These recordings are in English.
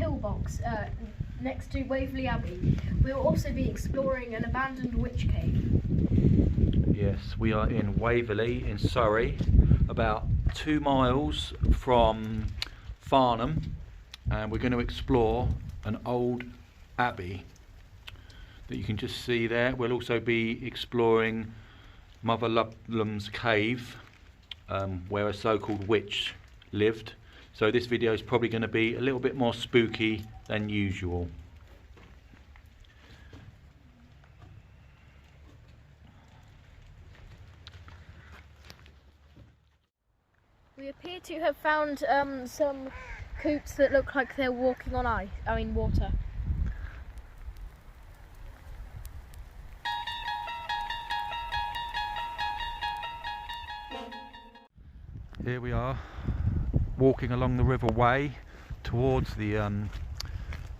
pillbox next to Waverley Abbey. We will also be exploring an abandoned witch cave. Yes, we are in Waverley in Surrey, about 2 miles from Farnham, and we're going to explore an old abbey that you can just see there. We'll also be exploring Mother Ludlum's cave, where a so-called witch lived. So this video is probably going to be a little bit more spooky than usual. We appear to have found some coots that look like they're walking on water. Here we are, walking along the River Wey towards the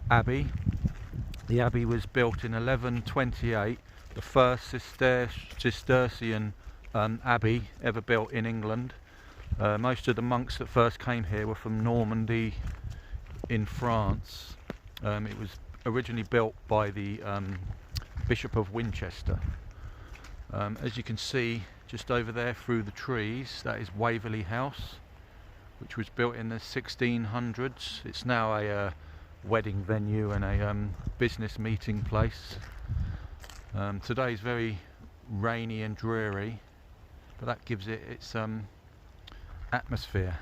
abbey. The abbey was built in 1128, the first Cistercian abbey ever built in England. Most of the monks that first came here were from Normandy in France. It was originally built by the Bishop of Winchester. As you can see just over there through the trees, that is Waverley House, which was built in the 1600s. It's now a wedding venue and a business meeting place. Today is very rainy and dreary, but that gives it its atmosphere.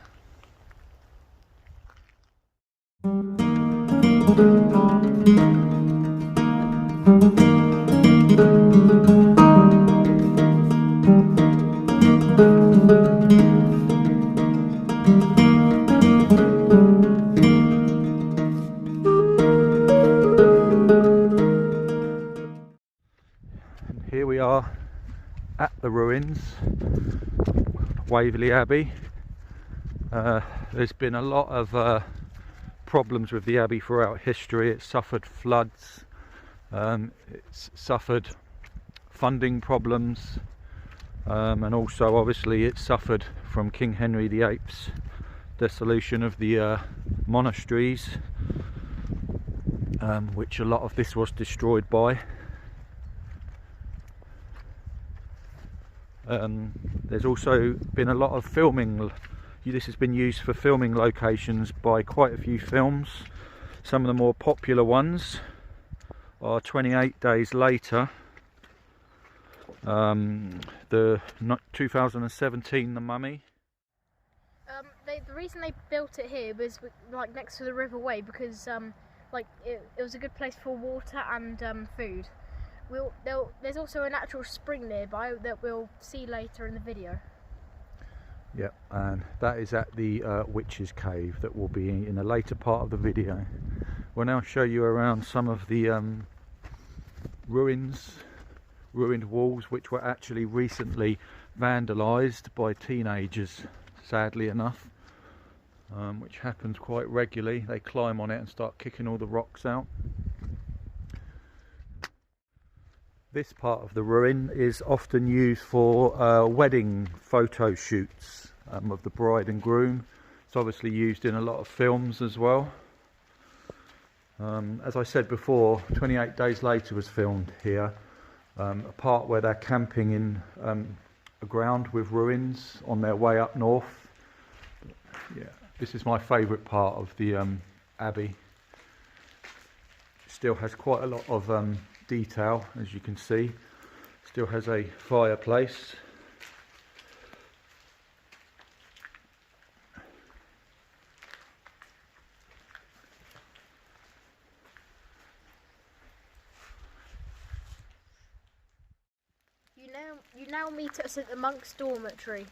And here we are at the ruins, Waverley Abbey. There's been a lot of problems with the abbey throughout history. It's suffered floods, it's suffered funding problems, and also obviously it suffered from King Henry VIII's dissolution of the monasteries, which a lot of this was destroyed by. There's also been a lot of filming. This has been used for filming locations by quite a few films. Some of the more popular ones are 28 Days Later, the 2017 The Mummy. The reason they built it here was like next to the River Wey because it was a good place for water and food. There's also a natural spring nearby that we'll see later in the video. Yep, and that is at the Witch's Cave that will be in a later part of the video. We'll now show you around some of the ruined walls, which were actually recently vandalised by teenagers, sadly enough, which happens quite regularly. They climb on it and start kicking all the rocks out. This part of the ruin is often used for wedding photo shoots of the bride and groom. It's obviously used in a lot of films as well. As I said before, 28 Days Later was filmed here, a part where they're camping in a ground with ruins on their way up north. Yeah, this is my favourite part of the abbey. It still has quite a lot of detail, as you can see. Still has a fireplace. You now meet us at the monks' dormitory.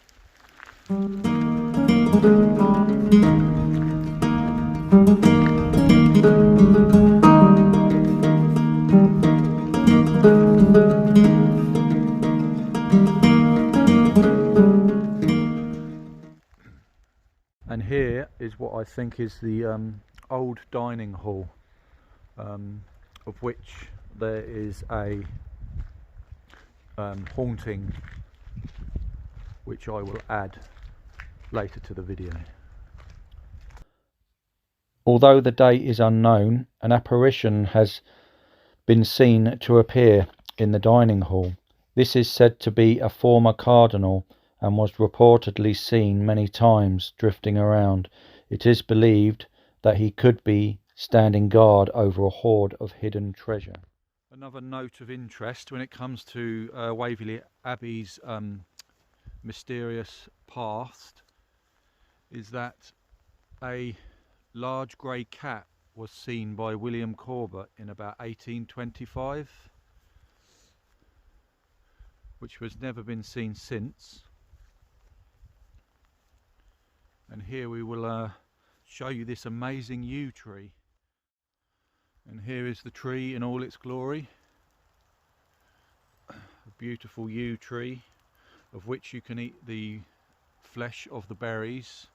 And here is what I think is the old dining hall, of which there is a haunting, which I will add later to the video. Although the date is unknown, an apparition has been seen to appear in the dining hall. This is said to be a former cardinal and was reportedly seen many times drifting around. It is believed that he could be standing guard over a hoard of hidden treasure. Another note of interest when it comes to Waverley Abbey's mysterious past is that a large grey cat was seen by William Corbett in about 1825, which has never been seen since. And here we will show you this amazing yew tree. And here is the tree in all its glory. A beautiful yew tree of which you can eat the flesh of the berries.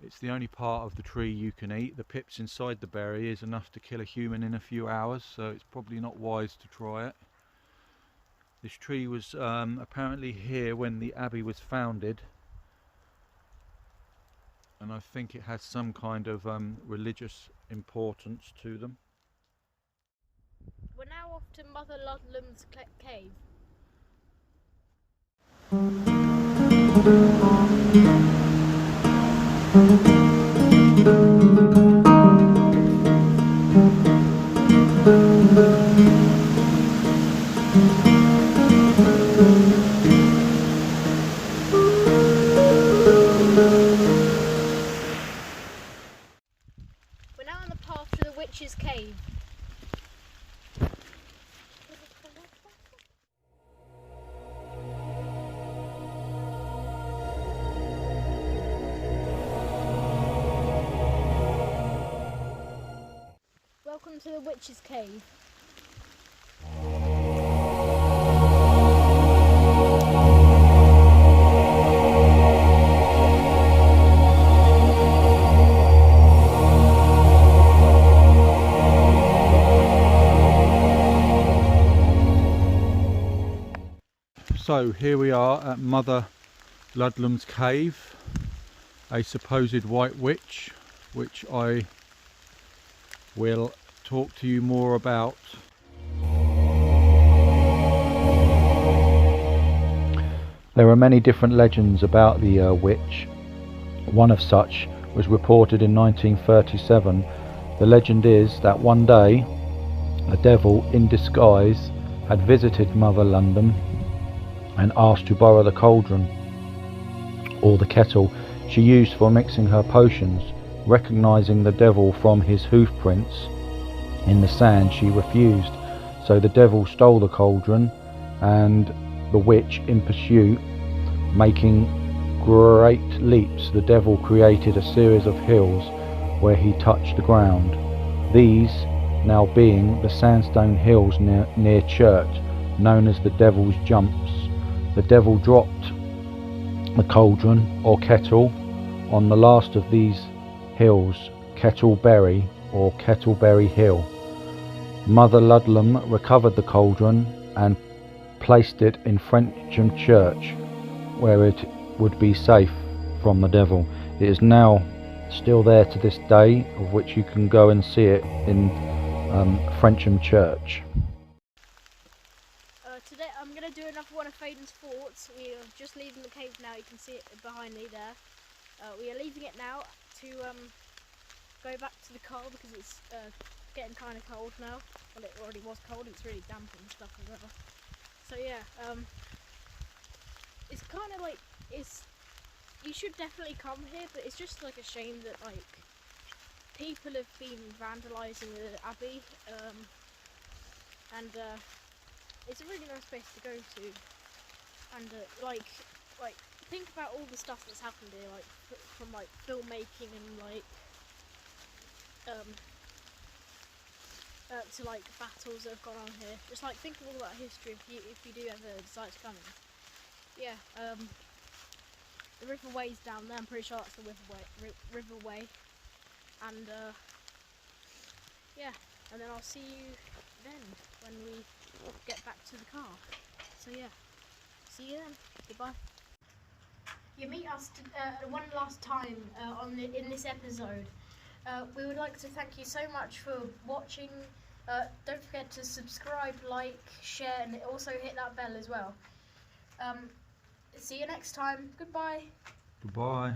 It's the only part of the tree you can eat. The pips inside the berry is enough to kill a human in a few hours, so it's probably not wise to try it. This tree was apparently here when the abbey was founded, and I think it has some kind of religious importance to them. We're now off to Mother Ludlum's cave. We're now on the path to the witch's cave. Welcome to the witch's cave. So here we are at Mother Ludlum's cave, a supposed white witch, which I will talk to you more about. There are many different legends about the witch. One of such was reported in 1937. The legend is that one day a devil in disguise had visited Mother Ludlum and asked to borrow the cauldron or the kettle she used for mixing her potions. Recognizing the devil from his hoof prints in the sand, she refused. So the devil stole the cauldron, and the witch in pursuit, making great leaps, the devil created a series of hills where he touched the ground. These now being the sandstone hills near church, known as the Devil's Jumps. The devil dropped the cauldron or kettle on the last of these hills, Kettleberry or Kettleberry Hill. Mother Ludlum recovered the cauldron and placed it in Frensham Church, where it would be safe from the devil. It is now still there to this day, of which you can go and see it in Frensham Church. Today I'm going to do another one of Faden's forts. We are just leaving the cave now, you can see it behind me there. We are leaving it now to go back to the car because it's getting kind of cold now. Well, it already was cold, it's really damp and stuff as well. So yeah, it's kind of like, you should definitely come here, but it's just like a shame that like people have been vandalising the abbey, and it's a really nice place to go to, and like think about all the stuff that's happened here, like from like filmmaking and like to like battles that have gone on here. Just like think of all that history if you do ever decide to come in. Yeah, the riverway's down there. I'm pretty sure that's the riverway, and yeah, and then I'll see you then when we get back to the car. So yeah, see you then. Goodbye. You meet us one last time in this episode. We would like to thank you so much for watching. Don't forget to subscribe, like, share, and also hit that bell as well. See you next time. Goodbye. Goodbye.